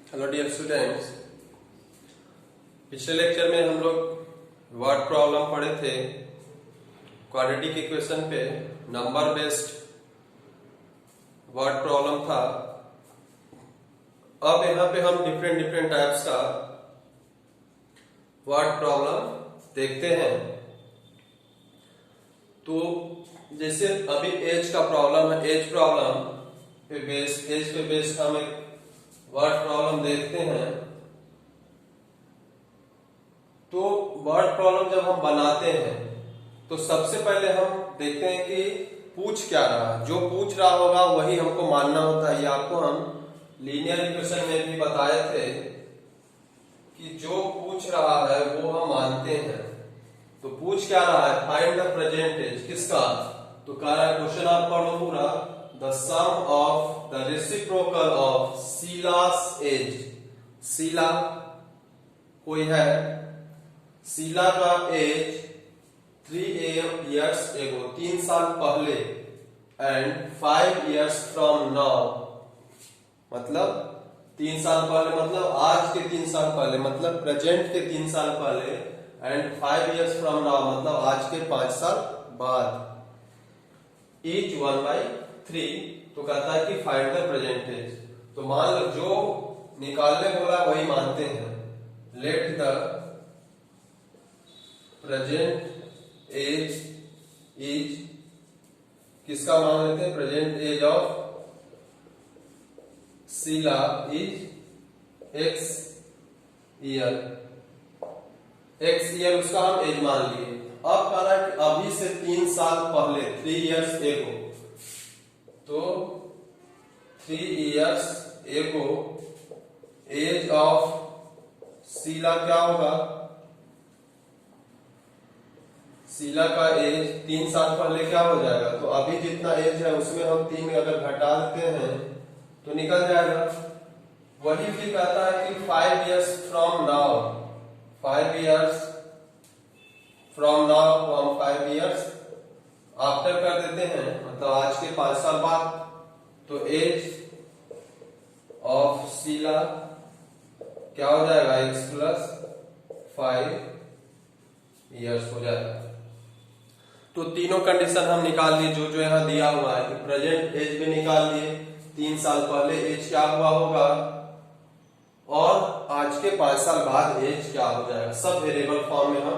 Hello dear students, पिछले lecture में हम लोग वर्ड प्रॉब्लम पढ़े थे। क्वाड्रेटिक इक्वेशन पे नंबर बेस्ड वर्ड प्रॉब्लम था। अब यहाँ पे हम डिफरेंट टाइप्स का वर्ड प्रॉब्लम देखते हैं। तो जैसे अभी एज का प्रॉब्लम है, एज प्रॉब्लम पे बेस्ड हम एक वर्ड प्रॉब्लम देखते हैं। तो वर्ड प्रॉब्लम जब हम बनाते हैं तो सबसे पहले हम देखते हैं कि पूछ क्या रहा है। जो पूछ रहा होगा वही हमको मानना होता है। ये आपको हम लीनियर इक्वेशन में भी बताए थे कि जो पूछ रहा है वो हम मानते हैं। तो पूछ क्या रहा है, फाइंड द प्रेजेंट एज किसका। तो कह रहा है क्वेश्चन आप पढ़ो पूरा, the sum of the reciprocal of Sheela's age. Sheela कोई है, शीला का एज 3 years ago 3 साल पहले एंड 5 years फ्रॉम नाउ, मतलब 3 साल पहले मतलब आज के 3 साल पहले, मतलब प्रेजेंट के 3 साल पहले एंड 5 years फ्रॉम नाउ मतलब आज के 5 साल बाद। each 1/3। तो कहता है कि फाइंड द प्रेजेंट एज। तो मान लो जो निकालने बोला वही मानते हैं। Let the present age is, किसका मान लेते हैं, present age of Sheela is x year. x year उसका हम एज मान लिए। अब कह रहा है कि अभी से 3 साल पहले 3 years ago, तो 3 years ago age of Sheela क्या होगा, शीला का एज 3 साल पहले क्या हो जाएगा। तो अभी जितना एज है उसमें हम 3 अगर घटा देते हैं तो निकल जाएगा। वही फिर कहता है कि 5 years from now, 5 years from now को हम 5 years आफ्टर कर देते हैं, मतलब आज के 5 साल बाद। तो एज ऑफ शीला क्या हो जाएगा, x + 5 years हो जाएगा। तो तीनों कंडीशन हम निकाल लिए जो जो यहाँ दिया हुआ है। कि प्रेजेंट एज में निकाल लिए, 3 साल पहले एज क्या हुआ होगा और आज के 5 साल बाद एज क्या हो जाएगा। सब वेरिएबल फॉर्म में हम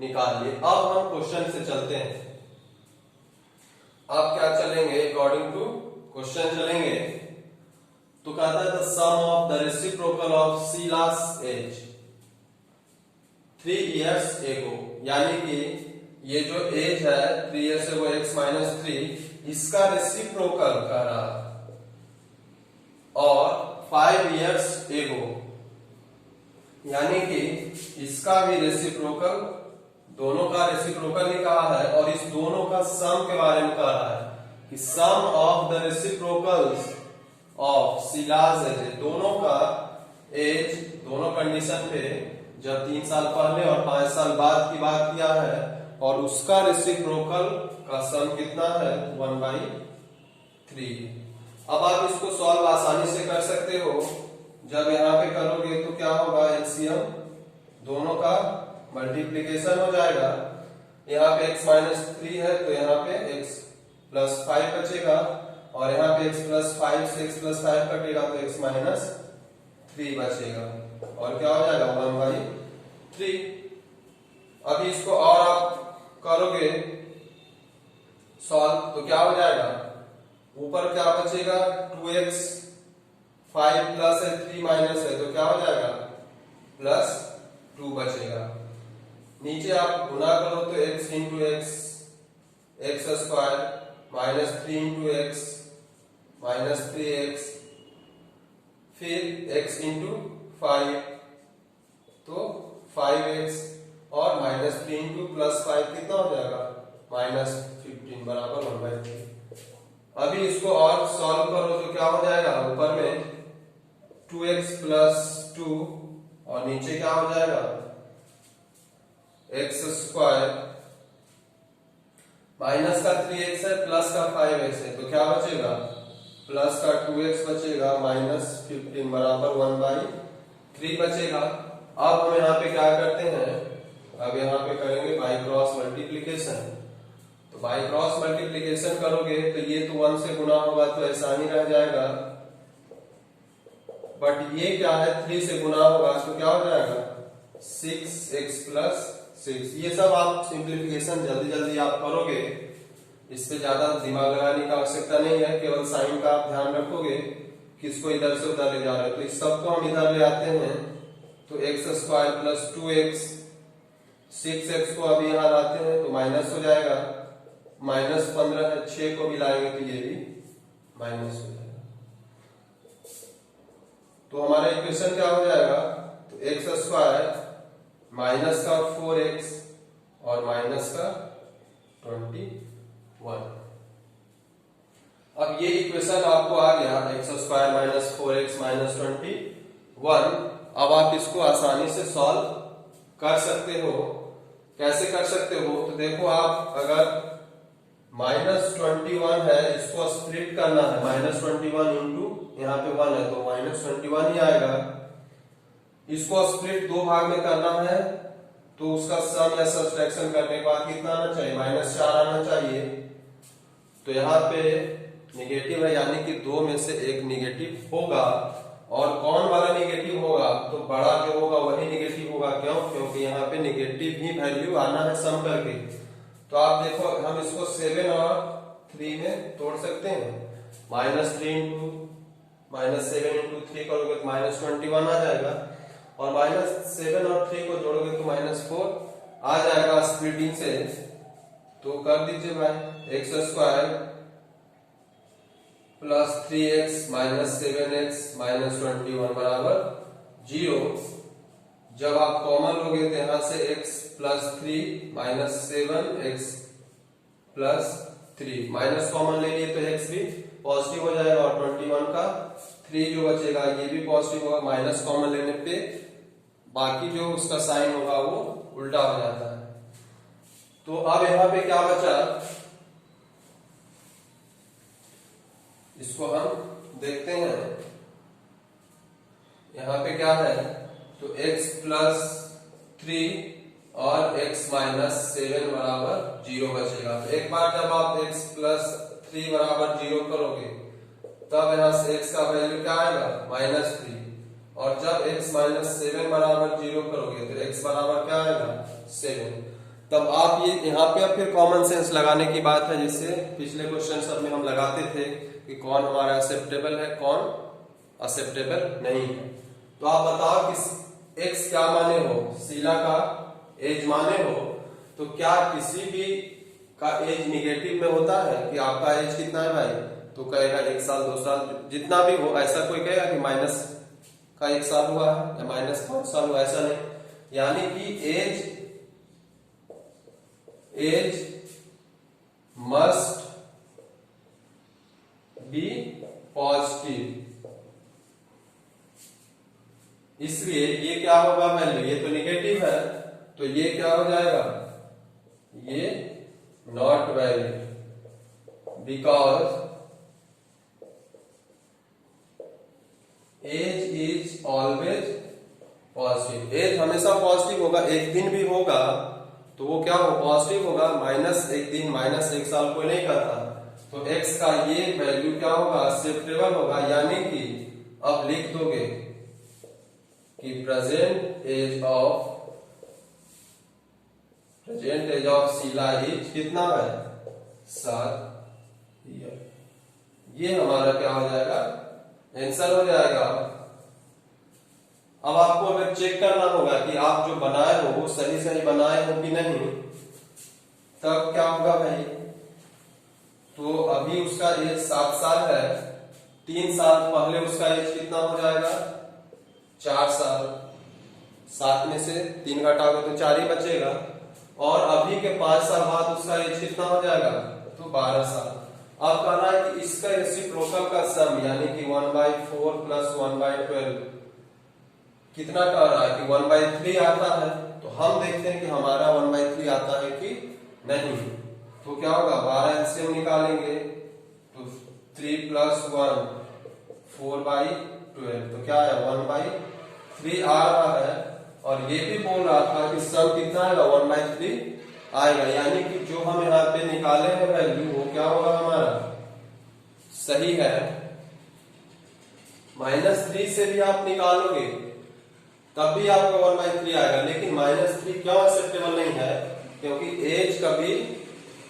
निकाल लिए। अब हम क्वेश्चन से चलते हैं। अब क्या चलेंगे, अकॉर्डिंग टू क्वेश्चन चलेंगे। तो कहता है the sum of the reciprocal of Sheela's age 3 years ago, यानी कि ये जो एज है 3 years ago x - 3, इसका रेसिप्रोकल कर रहा है। और 5 years ago यानी कि इसका भी रेसिप्रोकल, दोनों का रेसिप्रोकल ही कहा है और इस दोनों का सम के बारे में कह रहा है कि sum of the reciprocals of Sheela's age, दोनों का एज दोनों कंडीशन पे जब 3 साल पहले और 5 साल बाद की बात किया है और उसका रेसिप्रोकल का सम कितना है 1/3। अब आप इसको सॉल्व आसानी से कर सकते हो। जब यहाँ पे करोगे तो क्या होगा, एलसीएम दोनों का मल्टीप्लीकेशन हो जाएगा। यहाँ पे x - 3 है तो यहाँ पे x + 5 बचेगा और यहाँ पे x + 5 से x + 5 कटेगा तो x - 3 बचेगा और क्या हो जाएगा 1/3। अभी इसको और आप करोगे सॉल्व तो क्या हो जाएगा, ऊपर क्या बचेगा 2x, 5 प्लस है 3 माइनस है तो क्या हो जाएगा +2 बचेगा। नीचे आप गुना करो तो x × x, x² -3 × x -3x, फिर x × 5 तो 5x और -3 × +5 कितना हो जाएगा -15 बराबर 1/3। अभी इसको और सॉल्व करो तो क्या हो जाएगा, ऊपर में 2x + 2 और नीचे क्या हो जाएगा x² माइनस का 3x है प्लस का 5x है तो क्या बचेगा प्लस का 2x बचेगा माइनस 15 बराबर 1/3 बचेगा। अब हम यहाँ पे क्या करते हैं, अब यहाँ पे करेंगे बाई क्रॉस मल्टीप्लीकेशन। तो बाई क्रॉस मल्टीप्लीकेशन करोगे तो ये तो 1 से गुना होगा तो ऐसा ही रह जाएगा, बट ये क्या है 3 से गुना होगा तो क्या हो जाएगा 6x प्लस 6। ये सब आप सिंप्लीफिकेशन जल्दी जल्दी आप करोगे, इस पे ज्यादा दिमाग लगाने की आवश्यकता नहीं है, केवल साइन का आप ध्यान रखोगे किसको इधर से उधर ले जा रहे हो। तो इस सब को हम इधर ले आते हैं तो x² प्लस 2x, 6x को अभी यहाँ लाते हैं तो माइनस हो जाएगा, माइनस 15 है, 6 को भी लाएंगे तो ये भी माइनस हो जाएगा। तो हमारा इक्वेशन क्या हो जाएगा, तो x² माइनस का 4x और माइनस का 21। अब ये इक्वेशन आपको आ गया x² माइनस 4x माइनस 21। अब आप इसको आसानी से सॉल्व कर सकते हो। कैसे कर सकते हो, तो देखो आप अगर माइनस 21 है इसको स्प्लिट करना है, माइनस 21 इंटू यहाँ पे 1 है तो माइनस 21 ही आएगा। इसको स्प्लिट दो भाग में करना है तो उसका सम या सब्ट्रैक्शन करने के बाद कितना आना चाहिए, -4 आना चाहिए। तो यहाँ पे निगेटिव है यानी कि दो में से एक निगेटिव होगा, और कौन वाला निगेटिव होगा, तो बड़ा जो होगा वही निगेटिव होगा। क्यों, क्योंकि यहाँ पे निगेटिव ही वैल्यू आना है सम करके। तो आप देखो हम इसको 7 और 3 में तोड़ सकते हैं, -3 इंटू -7 इंटू 3 करोगे तो -21 आ जाएगा, और -7 और 3 को जोड़ोगे तो -4 आ जाएगा स्प्लिटिंग से। तो कर दीजिए भाई, x² plus 3x minus 7x minus 21 बराबर 0। जब आप कॉमन लोगे तो यहां से x plus 3 minus 7x plus 3 minus common ले लिए तो x भी पॉजिटिव हो जाएगा, और 21 का 3 जो बचेगा ये भी पॉजिटिव होगा। माइनस कॉमन लेने पे बाकी जो उसका साइन होगा वो उल्टा हो जाता है। तो अब यहाँ पे क्या बचा, इसको हम देखते हैं। यहाँ पे क्या है, तो x प्लस 3 और x माइनस 7 बराबर 0 बचेगा। तो एक बार जब आप x प्लस 3 बराबर 0 करोगे तब यहाँ से x का वैल्यू क्या आएगा, -3, और जब x माइनस 7 बराबर 0 करोगे तो x बराबर क्या आएगा 7। तब आप ये यहाँ पे अब फिर कॉमन सेंस लगाने की बात है, जिससे पिछले क्वेश्चन सब में हम लगाते थे कि कौन हमारा एक्सेप्टेबल है कौन एक्सेप्टेबल नहीं है। तो आप बताओ कि x क्या माने हो, शीला का एज माने हो, तो क्या किसी भी का एज निगेटिव में होता है कि आपका एज कितना है भाई, तो कहेगा 1 साल 2 साल जितना भी हो। ऐसा कोई कहेगा कि माइनस का 1 साल हुआ है या -5 साल हुआ, ऐसा नहीं। यानी कि एज मस्ट बी पॉजिटिव, इसलिए ये क्या होगा वैल्यू, ये तो निगेटिव है तो ये क्या हो जाएगा, ये not valid, because age is always positive. Age हमेशा पॉजिटिव होगा, एक दिन भी होगा तो वो क्या हो पॉजिटिव होगा, -1 दिन -1 साल कोई नहीं करता। तो x का ये वैल्यू क्या होगा, एक्सेप्टेबल होगा। यानी कि अब लिख दोगे कि present age of Sheela is कितना है, 7 ईयर। ये हमारा क्या हो जाएगा, आंसर हो जाएगा। अब आपको अगर चेक करना होगा कि आप जो बनाए हो वो सही बनाए हो कि नहीं, तब क्या होगा भाई, तो अभी उसका एज 7 साल है, 3 साल पहले उसका एज कितना हो जाएगा, 4 साल। 7 में से 3 घटाओगे तो 4 ही बचेगा, और अभी के 5 साल बाद उसका एज कितना हो जाएगा, तो 12 साल। अब कहना है कि इसका रेसिप्रोकल का सम यानी कि 1/4 प्लस 1/12 कितना कह रहा है कि 1/3 आता है। तो हम देखते हैं कि हमारा 1/3 आता है कि नहीं। तो क्या होगा, 12 एलसीएम निकालेंगे तो 3 प्लस 1 4/12, तो क्या है 1/3 आ रहा है। और ये भी बोल रहा था कि सम कितना आएगा 1/3 आएगा, यानी कि जो हम यहाँ पे निकाले हैं वैल्यू वो क्या होगा हमारा सही है। -3 से भी आप निकालोगे तब भी आपको 1/3 आएगा, लेकिन -3 क्यों एक्सेप्टेबल नहीं है, क्योंकि एज कभी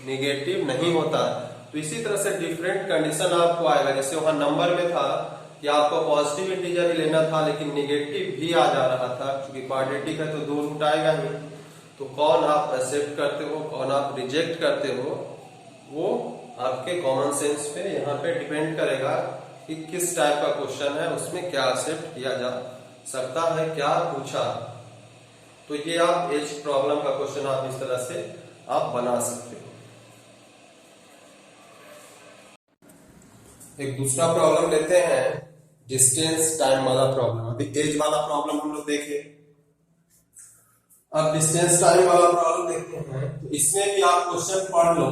निगेटिव नहीं होता। तो इसी तरह से डिफरेंट कंडीशन आपको आएगा, जैसे वहां नंबर में था कि आपको पॉजिटिव इंटीजर ही लेना था लेकिन निगेटिव भी आ जा रहा था, क्योंकि क्वाड्रेटिक है तो 2 रूट आएगा ही। तो कौन आप एक्सेप्ट करते हो कौन आप रिजेक्ट करते हो वो आपके कॉमन सेंस पे यहाँ पे डिपेंड करेगा कि किस टाइप का क्वेश्चन है, उसमें क्या एक्सेप्ट किया जा सकता है, क्या पूछा। तो ये आप एज प्रॉब्लम का क्वेश्चन आप इस तरह से आप बना सकते हो। एक दूसरा प्रॉब्लम लेते हैं, डिस्टेंस टाइम वाला प्रॉब्लम। अभी एज वाला प्रॉब्लम हम लोग देखे, अब डिस्टेंस टाइम वाला प्रॉब्लम देखते हैं। तो इसमें भी आप क्वेश्चन पढ़ लो,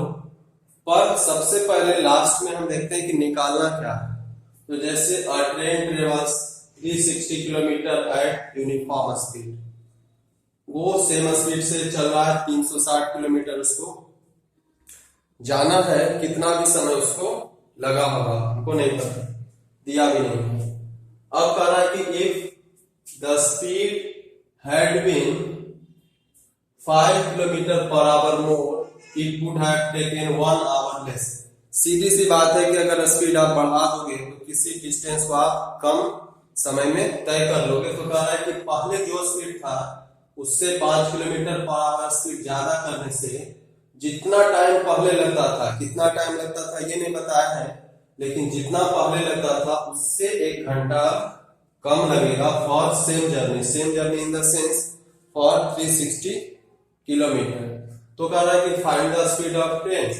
पर सबसे पहले लास्ट में हम देखते हैं कि निकालना क्या है। तो जैसे अ train travels 360 kilometre eight uniform speed, वो सेम स्पीड से चल रहा है 360 किलोमीटर, उसको जाना है, कितना भी समय उसको लगा होगा हमको नहीं पता, दिया भी नहीं। अब कह रहा है कि if the speed had been 5 kilometre per hour more it would have taken 1 hour less. सीधी सी बात है कि अगर स्पीड आप बढ़ा दोगे तो किसी डिस्टेंस को आप कम समय में तय कर लोगे। तो कह रहा है कि पहले जो स्पीड था उससे 5 किलोमीटर पर आवर स्पीड ज्यादा करने से जितना टाइम पहले लगता था, कितना टाइम लगता था ये नहीं बताया है, लेकिन जितना पहले लगता था उससे 1 घंटा कम लगेगा for same journey in the sense for 360 kilometre. तो कह रहा है कि find the speed of train.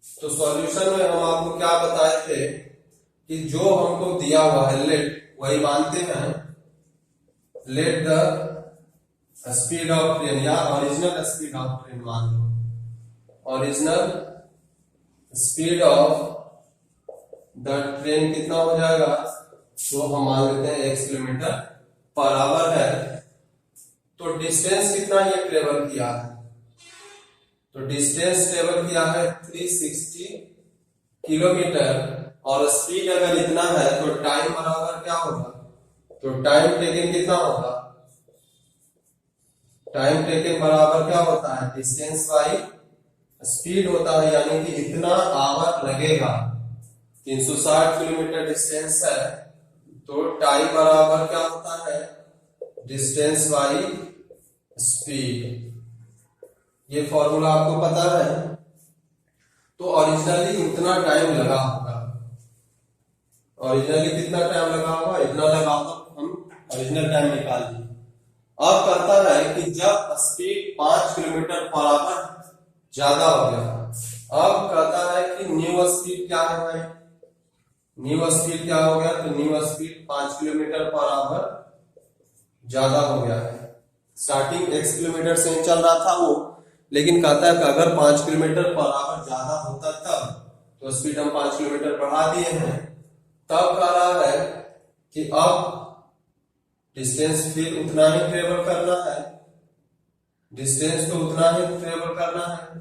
तो सॉल्यूशन में हम आपको क्या बताए थे कि जो हमको दिया हुआ है लेट, वही मानते हैं, let the speed of train या ओरिजिनल स्पीड ऑफ ट्रेन मान लो। Original speed of the train कितना हो जाएगा, तो हम मान लेते हैं 1 किलोमीटर पर आवर है। तो डिस्टेंस कितना ये ट्रेवल किया है, तो डिस्टेंस ट्रेवल किया है 360 किलोमीटर, और स्पीड अगर इतना है तो टाइम बराबर क्या होगा, तो टाइम टेकन कितना होगा, टाइम टेकन बराबर क्या होता है डिस्टेंस बाई स्पीड होता है, यानी कि इतना आवर लगेगा। 360 किलोमीटर डिस्टेंस है तो टाइम बराबर क्या होता है डिस्टेंस बाई स्पीड। ये फॉर्मूला आपको पता है। तो ओरिजिनली इतना टाइम लगा होगा, ओरिजिनली कितना टाइम लगा होगा, इतना लगा होगा, हम ओरिजिनल टाइम निकाल लिए। अब कहता है कि जब स्पीड 5 किलोमीटर पर आवर ज्यादा हो गया, अब कहता है कि न्यू स्पीड क्या है भाई, न्यू स्पीड क्या हो गया, तो new speed 5 kilometre per our ज्यादा हो गया है। स्टार्टिंग x किलोमीटर से चल रहा था वो, लेकिन कहता है कि अगर 5 किलोमीटर पर आवर ज्यादा होता तब, तो स्पीड हम 5 किलोमीटर बढ़ा दिए हैं, तब कह रहा है कि अब डिस्टेंस फिर उतना ही ट्रेवल करना है, डिस्टेंस तो उतना ही ट्रेवल करना है।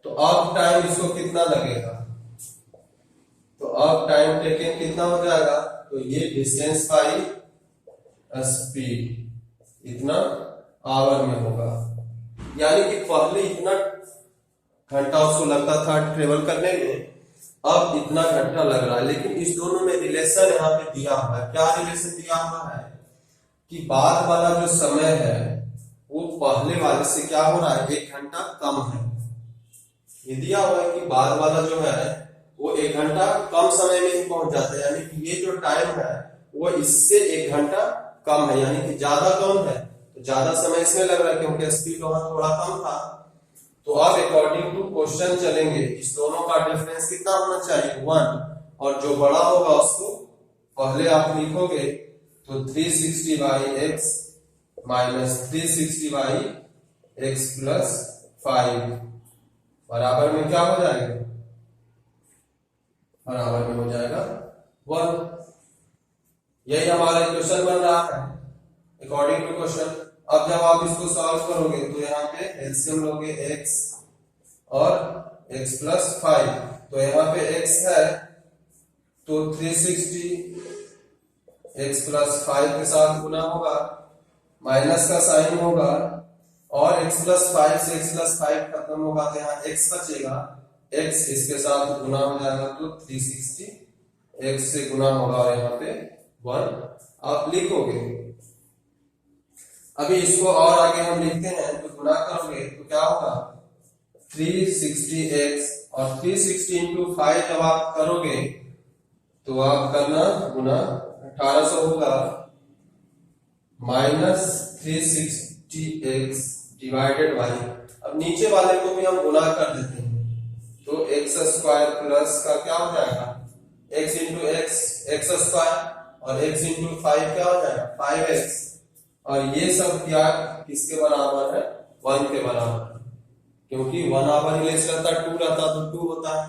तो अब टाइम इसको कितना लगेगा, तो अब टाइम टेकन कितना हो जाएगा, तो ये डिस्टेंस बाई स्पीड इतना आवर में होगा। यानी कि पहले इतना घंटा उसको लगता था ट्रेवल करने में, अब इतना घंटा लग रहा है। लेकिन इस दोनों में रिलेशन यहाँ पे दिया हुआ है। क्या रिलेशन दिया हुआ है कि बाद वाला जो समय है वो पहले वाले से क्या हो रहा है 1 घंटा कम है। ये दिया हुआ है कि बाद वाला जो है वो 1 घंटा कम समय में ही पहुंच जाता है, यानी कि ये जो टाइम है वो इससे 1 घंटा कम है, यानी कि ज्यादा कम है, तो ज्यादा समय इसमें लग रहा है क्योंकि स्पीड वहां थोड़ा कम था। तो अब अकॉर्डिंग टू क्वेश्चन चलेंगे, इस दोनों का डिफरेंस कितना होना चाहिए 1, और जो बड़ा होगा उसको पहले आप लिखोगे, तो 360 by x minus 360 by x plus 5 बराबर में क्या हो जाएगा बराबर में हो जाएगा 1। यही हमारा इक्वेशन बन रहा है अकॉर्डिंग टू क्वेश्चन। अब जब आप इसको सॉल्व करोगे तो यहाँ पे एलसीएम लोगे x और x प्लस 5, तो यहाँ पे x है तो 360 x प्लस 5 के साथ गुना होगा, माइनस का साइन होगा और x प्लस 5 से x प्लस 5 खत्म होगा तो यहाँ x बचेगा, x इसके साथ गुना हो जाएगा तो 360 x से गुना होगा और यहाँ पे 1 आप लिखोगे। अभी इसको और आगे हम लिखते हैं तो गुना करोगे तो क्या होगा 360x और 360 इंटू 5 जब आप करोगे तो आप करना गुना 1800 होगा माइनस 360x डिवाइडेड बाई, अब नीचे वाले को भी हम गुना कर देते हैं तो एक्स स्क्वायर प्लस का क्या हो जाएगा x इंटू एक्स स्क्वायर और x इंटू 5 क्या हो जाएगा 5x, और ये सब क्या किसके बराबर है 1 के बराबर, क्योंकि 1 आवर ही लेस रहता 2 रहता तो 2 होता है,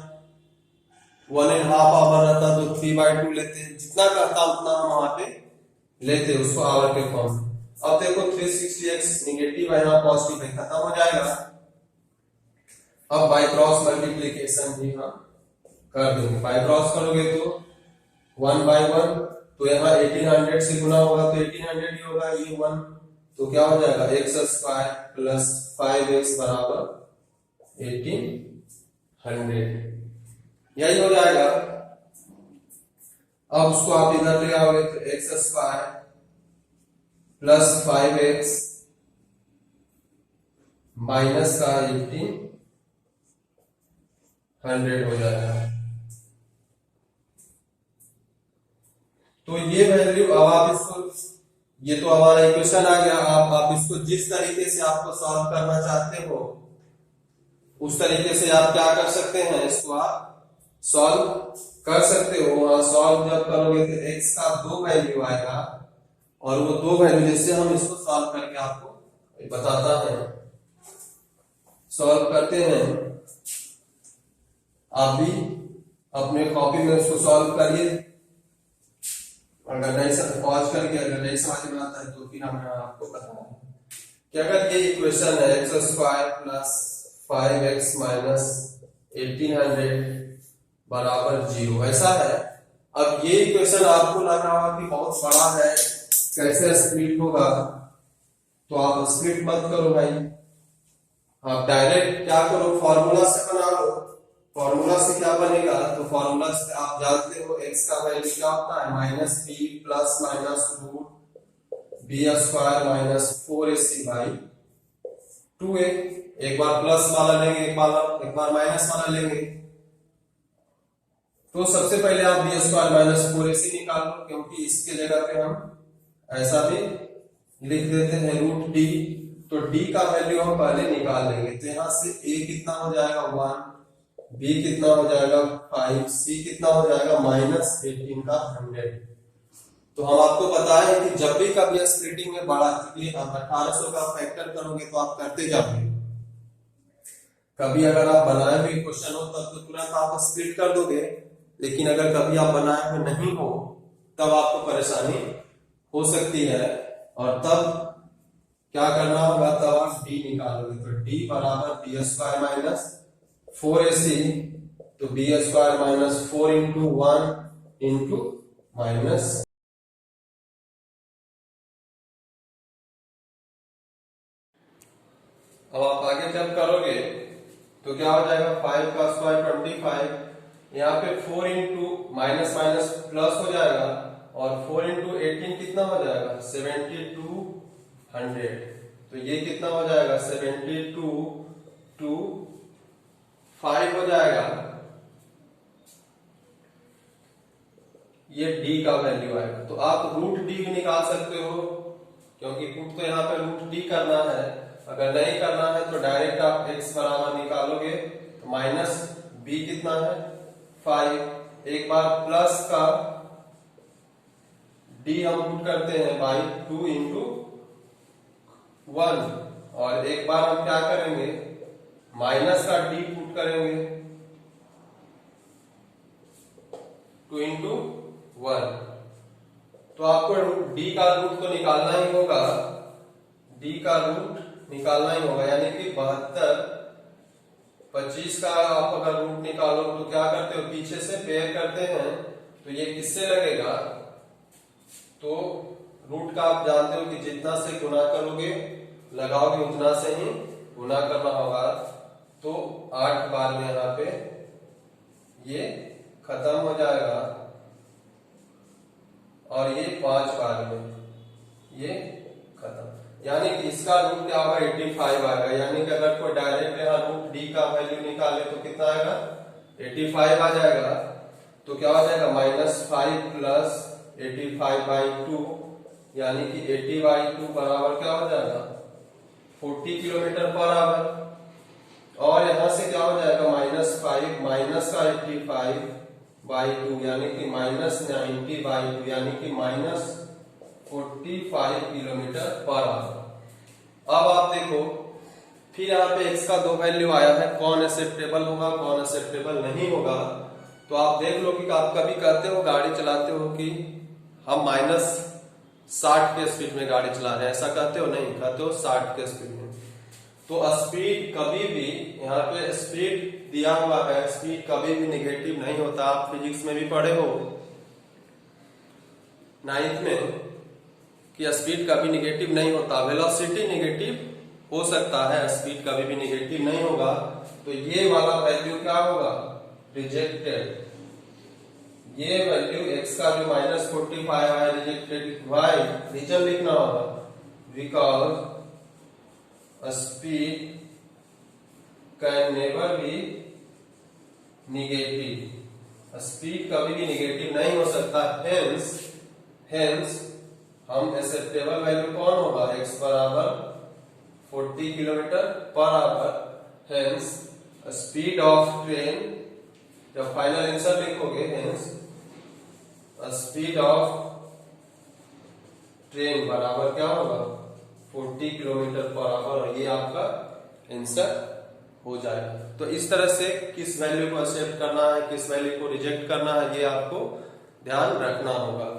1.5 आवर रहता तो 3/2 लेते हैं, जितना करता उतना हम वहां पे लेते उसको आवर के फॉर्म में। अब देखो 360x निगेटिव है यहाँ पॉजिटिव है, खत्म हो जाएगा। अब बाय क्रॉस मल्टीप्लीकेशन भी हम कर देंगे, बाय क्रॉस करोगे तो 1 by 1 तो यहाँ 1800 से गुना होगा तो 1800 ही होगा, ये 1 तो क्या हो जाएगा एक्स स्क्वायर प्लस 5x बराबर 1800, यही हो जाएगा। अब उसको आप इधर ले आओगे तो x square plus 5x minus का 1800 हो जाएगा। तो ये वैल्यू अब आप इसको, ये तो हमारा इक्वेशन आ गया, आप इसको जिस तरीके से आपको सॉल्व करना चाहते हो उस तरीके से आप क्या कर सकते हैं, इसको आप सॉल्व कर सकते हो। सॉल्व जब करोगे तो x का 2 वैल्यू आएगा और वो 2 वैल्यू जैसे हम इसको सॉल्व करके आपको बताता है, सॉल्व करते हैं। आप भी अपने कॉपी में उसको सॉल्व करिए, अगर नहीं पॉज करके अगर नहीं समझ में आता है तो फिर हमने आपको बताया कि अगर ये इक्वेशन है x square plus 5x minus 1800 बराबर 0 ऐसा है। अब ये इक्वेशन आपको लग रहा होगा कि बहुत बड़ा है, कैसे स्प्लिट होगा, तो आप स्प्लिट मत करो भाई, आप डायरेक्ट क्या करो फॉर्मूला से बना लो। फॉर्मूला से क्या बनेगा, तो फॉर्मूला से आप जानते हो x का वैल्यू क्या होता है minus b plus minus root b square minus 4ac by 2a। एक बार प्लस वाला लेंगे, एक बार माइनस वाला लेंगे। तो सबसे पहले आप बी स्क्वायर माइनस 4ac निकाल लो, क्योंकि इसके जगह पे हम ऐसा भी लिख देते हैं रूट डी, तो डी का वैल्यू हम पहले निकाल लेंगे। तो यहां से a कितना हो जाएगा 1, b कितना हो जाएगा 5, c कितना हो जाएगा माइनस 18 का 100। तो हम आपको बताएं कि जब भी कभी स्प्लिटिंग में बड़ा, क्योंकि आप 1800 का फैक्टर करोगे तो आप करते जाओगे, कभी अगर आप बनाए हुए क्वेश्चन हो तब तो तुरंत आप स्प्लिट कर दोगे, लेकिन अगर कभी आप बनाए हुए नहीं हो तब आपको परेशानी हो सकती है, और तब क्या करना होगा, तब आप डी निकालोगे। तो डी बराबर बी स्क्वायर माइनस 4ac, तो b square minus 4 into 1 into minus, अब आप आगे जब करोगे तो क्या हो जाएगा 5 का स्क्वायर 25, यहाँ पे 4 इंटू माइनस माइनस प्लस हो जाएगा और 4 इंटू 18 कितना हो जाएगा 7200, तो ये कितना हो जाएगा 72 टू 5 हो जाएगा, ये डी का वैल्यू आएगा। तो आप रूट डी भी निकाल सकते हो, क्योंकि पुट तो यहाँ पे रूट डी करना है, अगर नहीं करना है तो डायरेक्ट आप x बराबर निकालोगे, तो माइनस b कितना है 5, एक बार प्लस का d हम पुट करते हैं बाई 2 इंटू 1, और एक बार हम क्या करेंगे माइनस का d पुट करेंगे, 2 इंटू 1। तो आपको d का रूट तो निकालना ही होगा, d का रूट निकालना ही होगा, यानी कि 72। 25 का आप अगर रूट निकालो तो क्या करते हो, पीछे से पेयर करते हैं, तो ये किससे लगेगा, तो रूट का आप जानते हो कि जितना से गुना करोगे लगाओगे उतना से ही गुना करना होगा। तो 8 बार में यहाँ पे ये खत्म हो जाएगा और ये 5 बार में ये खत्म, यानी कि इसका रूट क्या होगा, 85 आएगा। यानी कि अगर कोई डायरेक्ट यहाँ रूट डी का वैल्यू निकाले तो कितना आएगा, 85 आ जाएगा। तो क्या हो जाएगा, -5 प्लस 85/2, यानी कि 80/2 बराबर क्या हो जाएगा, 40 किलोमीटर पर आवर। और यहां से क्या हो जाएगा, -5 माइनस का 85/2 यानी कि -90/2 यानी कि -45 किलोमीटर पर आवर। अब आप देखो फिर यहाँ पे x का 2 वैल्यू आया है, कौन एक्सेप्टेबल होगा कौन एक्सेप्टेबल नहीं होगा। तो आप देख लो कि आप कभी कहते हो गाड़ी चलाते हो कि हम -60 के स्पीड में गाड़ी चला रहे हैं, ऐसा कहते हो, नहीं कहते हो 60 के स्पीड में। तो स्पीड कभी भी यहाँ पे स्पीड दिया हुआ है, स्पीड कभी भी नेगेटिव नहीं होता। आप फिजिक्स में भी पढ़े हो 9th में कि स्पीड कभी नेगेटिव नहीं होता, वेलोसिटी नेगेटिव हो सकता है, स्पीड कभी भी नेगेटिव नहीं होगा। तो ये वाला वैल्यू क्या होगा, रिजेक्टेड। ये वैल्यू x का जो -45 है रिजेक्टेड। वाई रीजन लिखना होगा, because speed can never be negative, speed कभी भी नेगेटिव नहीं हो सकता। हेंस हम एक्सेप्टेबल वैल्यू कौन होगा, x बराबर 40 kilometre per our. Hence speed of train, जब फाइनल आंसर लिखोगे, हेंस स्पीड ऑफ ट्रेन बराबर क्या होगा, 40 किलोमीटर पर आवर। ये आपका आंसर हो जाएगा। तो इस तरह से किस वैल्यू को एक्सेप्ट करना है, किस वैल्यू को रिजेक्ट करना है, ये आपको ध्यान रखना होगा।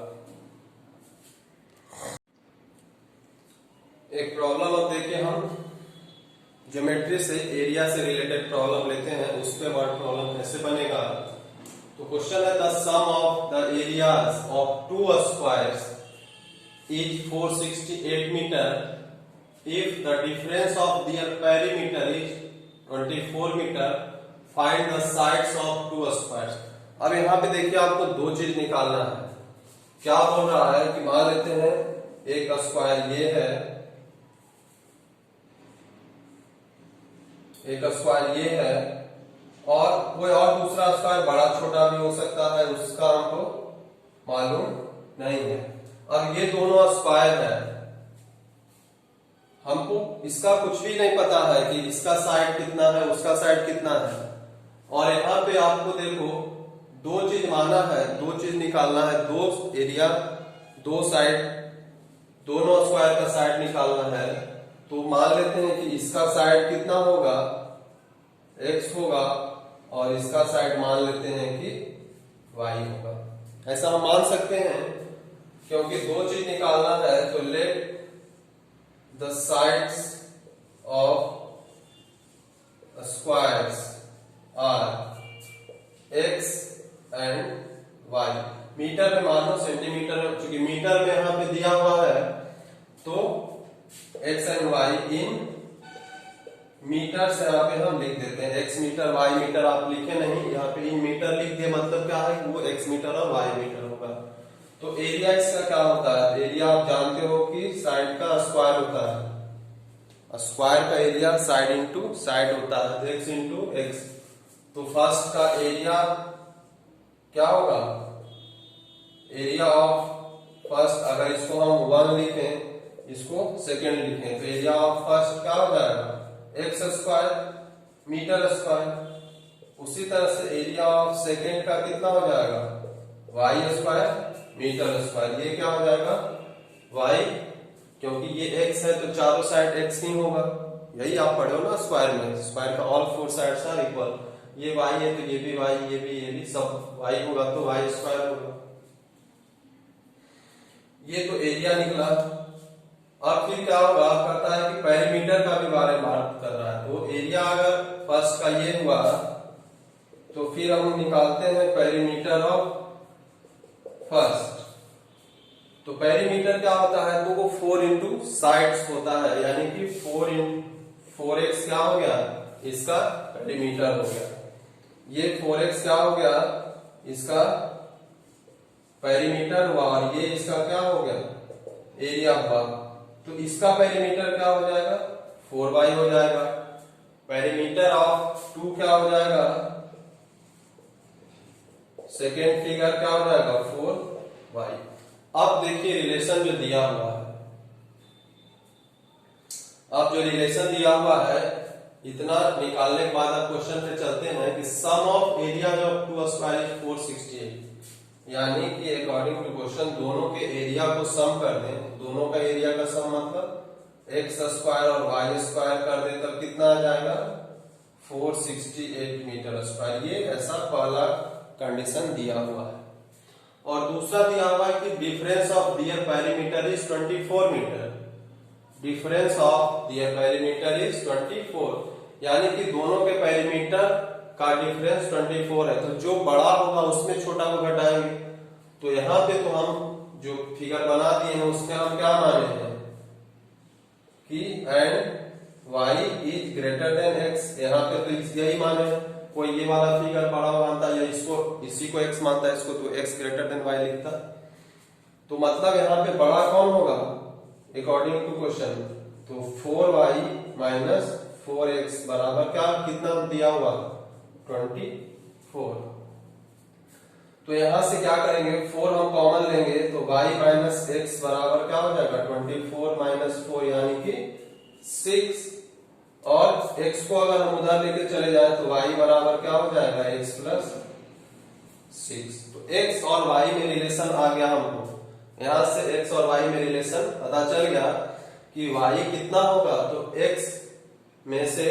एक प्रॉब्लम अब देखिए, हम ज्योमेट्री से एरिया से रिलेटेड प्रॉब्लम लेते हैं, उस पे वर्ड प्रॉब्लम कैसे बनेगा। तो क्वेश्चन है, the sum of the areas of 2 squares is 468 metre if the difference of their perimeter is 24 metre, find the sides of 2 squares। अब यहाँ पे देखिए आपको 2 चीज निकालना है। क्या बोल रहा है कि मान लेते हैं एक स्क्वायर ये है, एक स्क्वायर ये है, और कोई और दूसरा स्क्वायर बड़ा छोटा भी हो सकता है, उसका हमको मालूम नहीं है। अब ये दोनों स्क्वायर है, हमको इसका कुछ भी नहीं पता है कि इसका साइड कितना है उसका साइड कितना है। और यहाँ पे आपको देखो 2 चीज माना है, 2 चीज निकालना है, 2 एरिया 2 साइड, दोनों स्क्वायर का साइड निकालना है। तो मान लेते हैं कि इसका साइड कितना होगा, x होगा, और इसका साइड मान लेते हैं कि y होगा। ऐसा हम मान सकते हैं क्योंकि 2 चीज निकालना है। तो let the sides of squares are x and y। Metre में मानो सेंटीमीटर में, चूंकि मीटर में यहाँ पे दिया हुआ है तो x and y in metre से यहाँ पे हम लिख देते हैं, x मीटर y मीटर आप लिखे नहीं, यहाँ पे इन मीटर लिख दिए, मतलब क्या है वो x मीटर और y मीटर होगा। तो एरिया इसका क्या होता है, एरिया आप जानते हो कि साइड का स्क्वायर होता है, स्क्वायर का एरिया साइड इंटू साइड होता है, x इंटू एक्स। तो फर्स्ट का एरिया क्या होगा, एरिया ऑफ फर्स्ट, अगर इसको हम 1 लिखें, इसको सेकेंड लिखें, तो एरिया ऑफ फर्स्ट क्या हो जाएगा, एक्स स्क्वायर मीटर स्क्वायर। उसी तरह से एरिया ऑफ सेकेंड का कितना हो जाएगा, वाई स्क्वायर मीटर स्क्वायर। ये क्या हो जाएगा, वाई, क्योंकि ये एक्स है तो चारों साइड एक्स ही होगा, यही आप पढ़े हो ना स्क्वायर में, स्क्वायर का ऑल 4 साइड्स आर इक्वल। ये y है तो ये भी y, ये भी सब y होगा तो y स्क्वायर होगा। ये तो एरिया निकला। अब फिर क्या होगा, कहता है कि पेरीमीटर का भी बारे में बात कर रहा है। तो एरिया अगर फर्स्ट का ये हुआ तो फिर हम निकालते हैं पेरीमीटर ऑफ फर्स्ट। तो पेरीमीटर क्या होता है, तो वो 4 इंटू साइड्स होता है, यानी कि 4x क्या हो गया, इसका पेरीमीटर हो गया। ये 4x क्या हो गया, इसका पेरीमीटर हुआ, और ये इसका क्या हो गया, एरिया हुआ। तो इसका पेरीमीटर क्या हो जाएगा, 4y हो जाएगा। पेरीमीटर ऑफ 2 क्या हो जाएगा, सेकेंड फिगर क्या हो जाएगा, 4y। अब देखिए रिलेशन जो दिया हुआ है, अब जो रिलेशन दिया हुआ है इतना निकालने के बाद अब क्वेश्चन पे चलते हैं कि sum of area of 2 square is 468, यानी कि अकॉर्डिंग टू क्वेश्चन दोनों के एरिया को सम कर दें। दोनों का एरिया का सम मतलब x स्क्वायर और y स्क्वायर कर दें तब कितना आ जाएगा, 468 मीटर स्क्वायर। ये ऐसा पहला कंडीशन दिया हुआ है। और दूसरा दिया हुआ है कि difference of their perimeter is 24 metre. Difference of their perimeter is 24, यानी कि दोनों के पेरीमीटर का डिफरेंस 24 है। तो जो बड़ा होगा उसमें छोटा को घटाएंगे। तो यहाँ पे तो हम जो फिगर बना दिए हैं उसमें हम क्या माने हैं कि and y is greater than x। यहाँ पे तो यही माने हैं। कोई ये वाला फिगर बड़ा मानता है या इसको इसी को x मानता है, इसको तो x ग्रेटर देन y लिखता। तो मतलब यहाँ पे बड़ा कौन होगा अकॉर्डिंग टू क्वेश्चन, तो 4y माइनस 4x बराबर क्या, कितना दिया हुआ, 24। तो यहां से क्या करेंगे, 4 हम कॉमन लेंगे तो y माइनस x बराबर क्या हो जाएगा, 24 माइनस 4 यानी कि 6। और x को अगर हम उधर लेके चले जाए तो y बराबर क्या हो जाएगा, x प्लस 6। तो x और y में रिलेशन आ गया हमको। यहां से x और y में रिलेशन पता चल गया कि y कितना होगा, तो x में से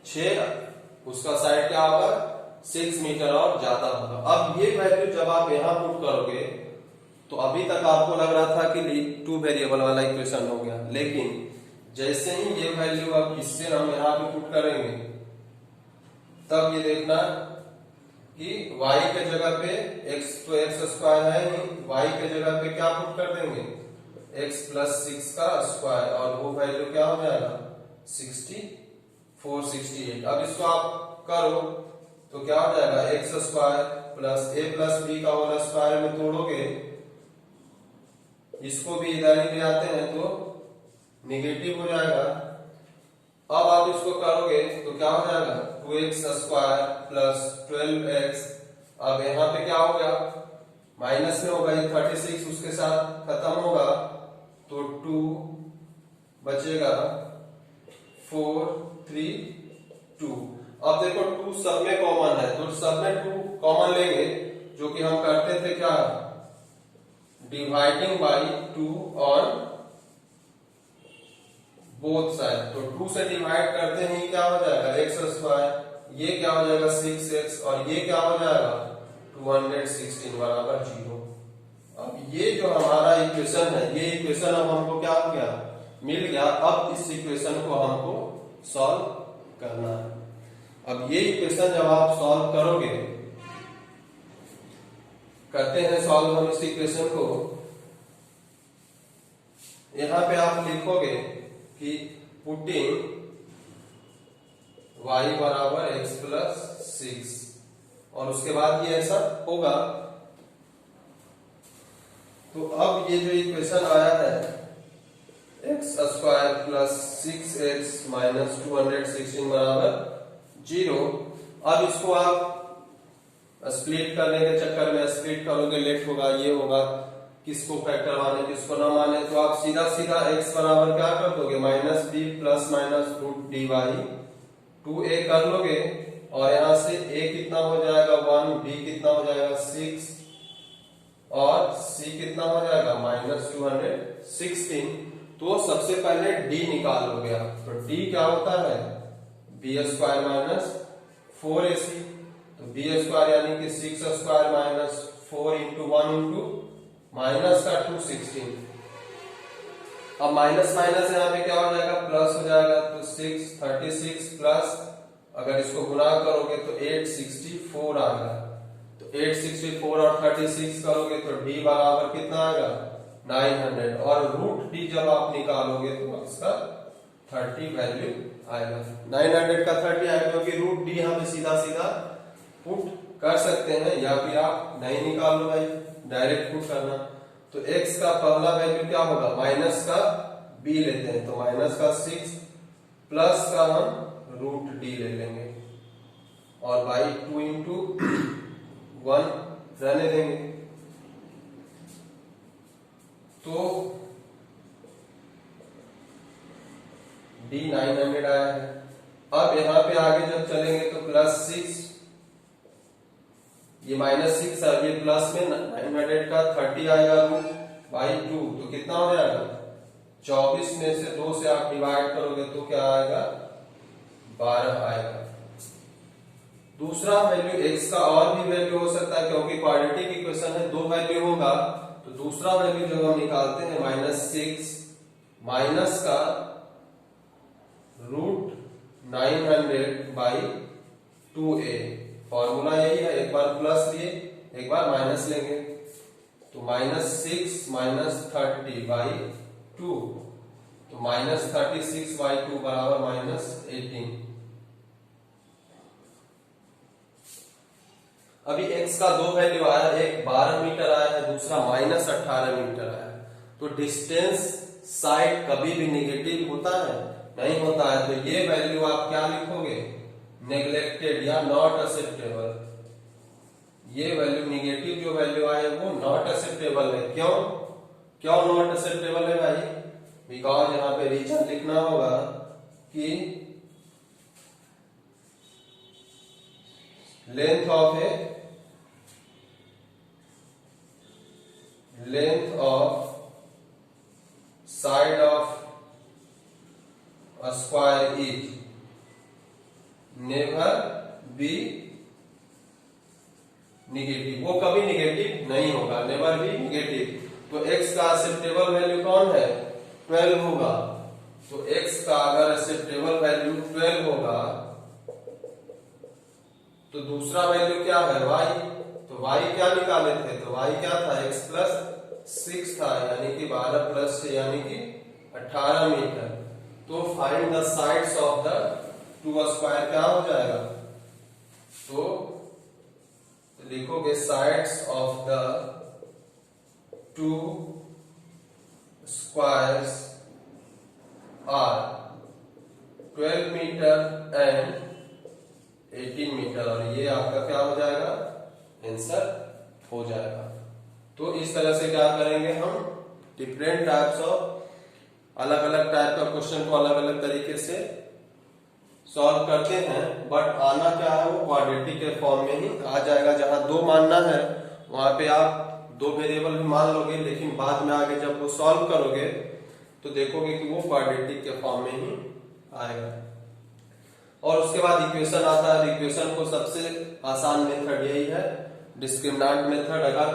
6 उसका साइड क्या होगा, 6 मीटर और ज्यादा होगा। अब ये वैल्यू जब आप यहां पुट करोगे तो अभी तक आपको लग रहा था कि 2 वेरिएबल वाला इक्वेशन हो गया, लेकिन जैसे ही ये वैल्यू अब इससे हम यहाँ पे पुट करेंगे तब ये देखना कि y के जगह पे x तो x स्क्वायर है नहीं, y के जगह पे क्या पुट कर देंगे, x प्लस 6 का स्क्वायर, और वो वैल्यू क्या हो जाएगा, 468। अब इसको आप करो तो क्या हो जाएगा, x square plus a plus b का होल स्क्वायर में तोड़ोगे, इसको भी इधर ही ले आते हैं तो निगेटिव हो जाएगा। अब आप इसको करोगे तो क्या हो जाएगा, 2x स्क्वायर प्लस 12x। अब यहाँ पे क्या होगा, माइनस में होगा, 36 उसके साथ खत्म होगा तो 2 बचेगा, 4 3 2। अब देखो 2 सब में कॉमन है तो सब में 2 कॉमन लेंगे, जो कि हम करते थे क्या, dividing by 2 on both side. तो 2 से डिवाइड करते ही क्या हो जाएगा, x स्क्वायर, ये क्या हो जाएगा 6x, और ये क्या हो जाएगा 216 बराबर 0। अब ये जो हमारा इक्वेशन है, ये इक्वेशन अब हमको क्या हो गया, मिल गया। अब इस इक्वेशन को हमको सॉल्व करना है। अब ये इक्वेशन जब आप सॉल्व करोगे, करते हैं सॉल्व हम इस इक्वेशन को। यहां पे आप लिखोगे कि पुटिंग y बराबर x प्लस 6, और उसके बाद ये ऐसा होगा। तो अब ये जो इक्वेशन आया है x square plus 6x minus 216 बराबर 0। अब इसको आप स्प्लिट करने के चक्कर में स्प्लिट करोगे, लेट होगा, ये होगा, किसको फैक्टर माने किसको ना माने, तो आप सीधा सीधा x बराबर क्या कर दोगे, minus b plus minus root D by 2a कर लोगे, और यहां से a कितना हो जाएगा 1, b कितना हो जाएगा 6, और c कितना हो जाएगा माइनस 216। तो सबसे पहले d निकाल लोगे आप। तो d क्या होता है, b स्क्वायर माइनस 4ac। तो बी स्क्वायर यानी कि 6 square minus 4 into 1 into minus का 2 16। अब माइनस माइनस यहाँ पे क्या हो जाएगा, प्लस हो जाएगा। तो 6 36 प्लस अगर इसको गुणा करोगे तो 864 आएगा। तो 864 और 36 करोगे तो डी बराबर कितना आएगा, 900। और रूट डी जब आप निकालोगे तो इसका 30 वैल्यू आएगा। 900 का 30 आएगा, क्योंकि रूट डी हम सीधा सीधा पुट कर सकते हैं, या फिर आप नहीं निकाल लो भाई, डायरेक्ट पुट करना। तो x का पहला वैल्यू क्या होगा, माइनस का b लेते हैं, तो माइनस का 6 प्लस का हम रूट d ले लेंगे और बाई 2 इंटू 1 रहने देंगे। तो d 900 आया है। अब यहां पे आगे जब चलेंगे तो प्लस 6, ये माइनस 6 है, ये प्लस में 900 का 30 आएगा रूट बाई 2, तो कितना हो जाएगा, 24 में से 2 से आप डिवाइड करोगे तो क्या आएगा, 12 आएगा। दूसरा वैल्यू x का और भी वैल्यू हो सकता है, क्योंकि क्वाड्रेटिक इक्वेशन है, 2 वैल्यू होगा। तो दूसरा वैल्यू जो हम निकालते हैं -6 माइनस का रूट 900 बाई 2a। फॉर्मूला यही है, एक बार प्लस लिए एक बार माइनस लेंगे। तो -6 माइनस 30 बाई 2, तो -36 बाई 2 बराबर -18। अभी x का 2 वैल्यू आया, एक 12 मीटर आया है, दूसरा -18 मीटर आया है। तो डिस्टेंस साइड कभी भी निगेटिव होता है, नहीं होता है। तो ये वैल्यू आप क्या लिखोगे, नेग्लेक्टेड या नॉट एक्सेप्टेबल। ये वैल्यू निगेटिव जो वैल्यू आए वो नॉट एक्सेप्टेबल है। क्यों नॉट एक्सेप्टेबल है भाई, बिकॉज यहाँ पे रीजन लिखना होगा कि length of side of a square is never be negative. वो कभी निगेटिव नहीं होगा, नेवर बी निगेटिव। तो x का एक्सेप्टेबल वैल्यू कौन है, 12 होगा। तो x का अगर एक्सेप्टेबल वैल्यू 12 होगा तो दूसरा वैल्यू क्या है, y। तो y क्या निकाले थे, तो y क्या था, x प्लस 6 था, यानी कि 12 प्लस 6 यानी कि 18 मीटर। तो find the sides of the 2 square क्या हो जाएगा, तो लिखोगे sides of the 2 squares are 12 metre and 18 metre, और ये आपका क्या हो जाएगा, आंसर हो जाएगा। तो इस तरह से क्या करेंगे हम, डिफरेंट टाइप्स ऑफ अलग अलग टाइप का क्वेश्चन को अलग अलग तरीके से सॉल्व करते हैं। बट आना क्या है, वो क्वाड्रेटिक के फॉर्म में ही आ जाएगा। जहां 2 मानना है वहां पे आप 2 वेरिएबल भी मान लोगे, लेकिन बाद में आगे जब वो सॉल्व करोगे तो देखोगे कि वो क्वाड्रेटिक के फॉर्म में ही आएगा। और उसके बाद इक्वेशन आता है। इक्वेशन को सबसे आसान मेथड यही है, डिस्क्रिमिनेंट मेथड। अगर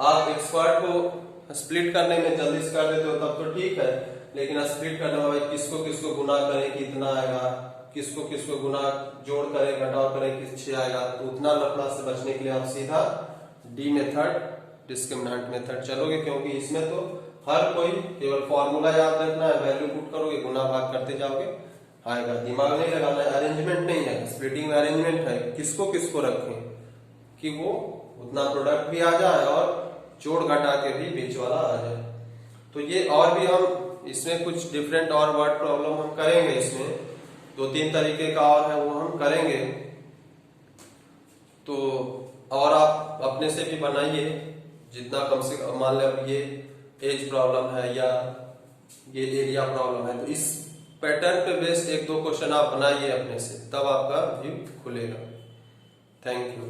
आप एक्सपर्ट को स्प्लिट करने में जल्दी से कर देते हो तब तो ठीक है, लेकिन स्प्लिट करने में भाई किसको किसको गुना करें कितना आएगा, किसको किसको गुना जोड़ करें घटाव करें किस आएगा, तो उतना लफड़ा से बचने के लिए आप सीधा डी मेथड, डिस्क्रिमिनेंट मेथड चलोगे, क्योंकि इसमें तो हर कोई केवल फॉर्मूला याद रखना है, वैल्यू पुट करोगे, गुना भाग करते जाओगे, आएगा। दिमाग नहीं लगाना है, अरेंजमेंट नहीं है, स्प्लिटिंग में अरेंजमेंट है, किसको किसको रखें कि वो उतना प्रोडक्ट भी आ जाए और जोड़ घटा के भी बीच वाला आ जाए। तो ये और भी हम इसमें कुछ डिफरेंट और वर्ड प्रॉब्लम हम करेंगे, इसमें 2-3 तरीके का और है वो हम करेंगे। तो और आप अपने से भी बनाइए जितना कम से कम, मान लो ये एज प्रॉब्लम है या ये एरिया प्रॉब्लम है, तो इस पैटर्न पे बेस्ड 1-2 क्वेश्चन आप बनाइए अपने से, तब आपका व्यू खुलेगा। Thank you.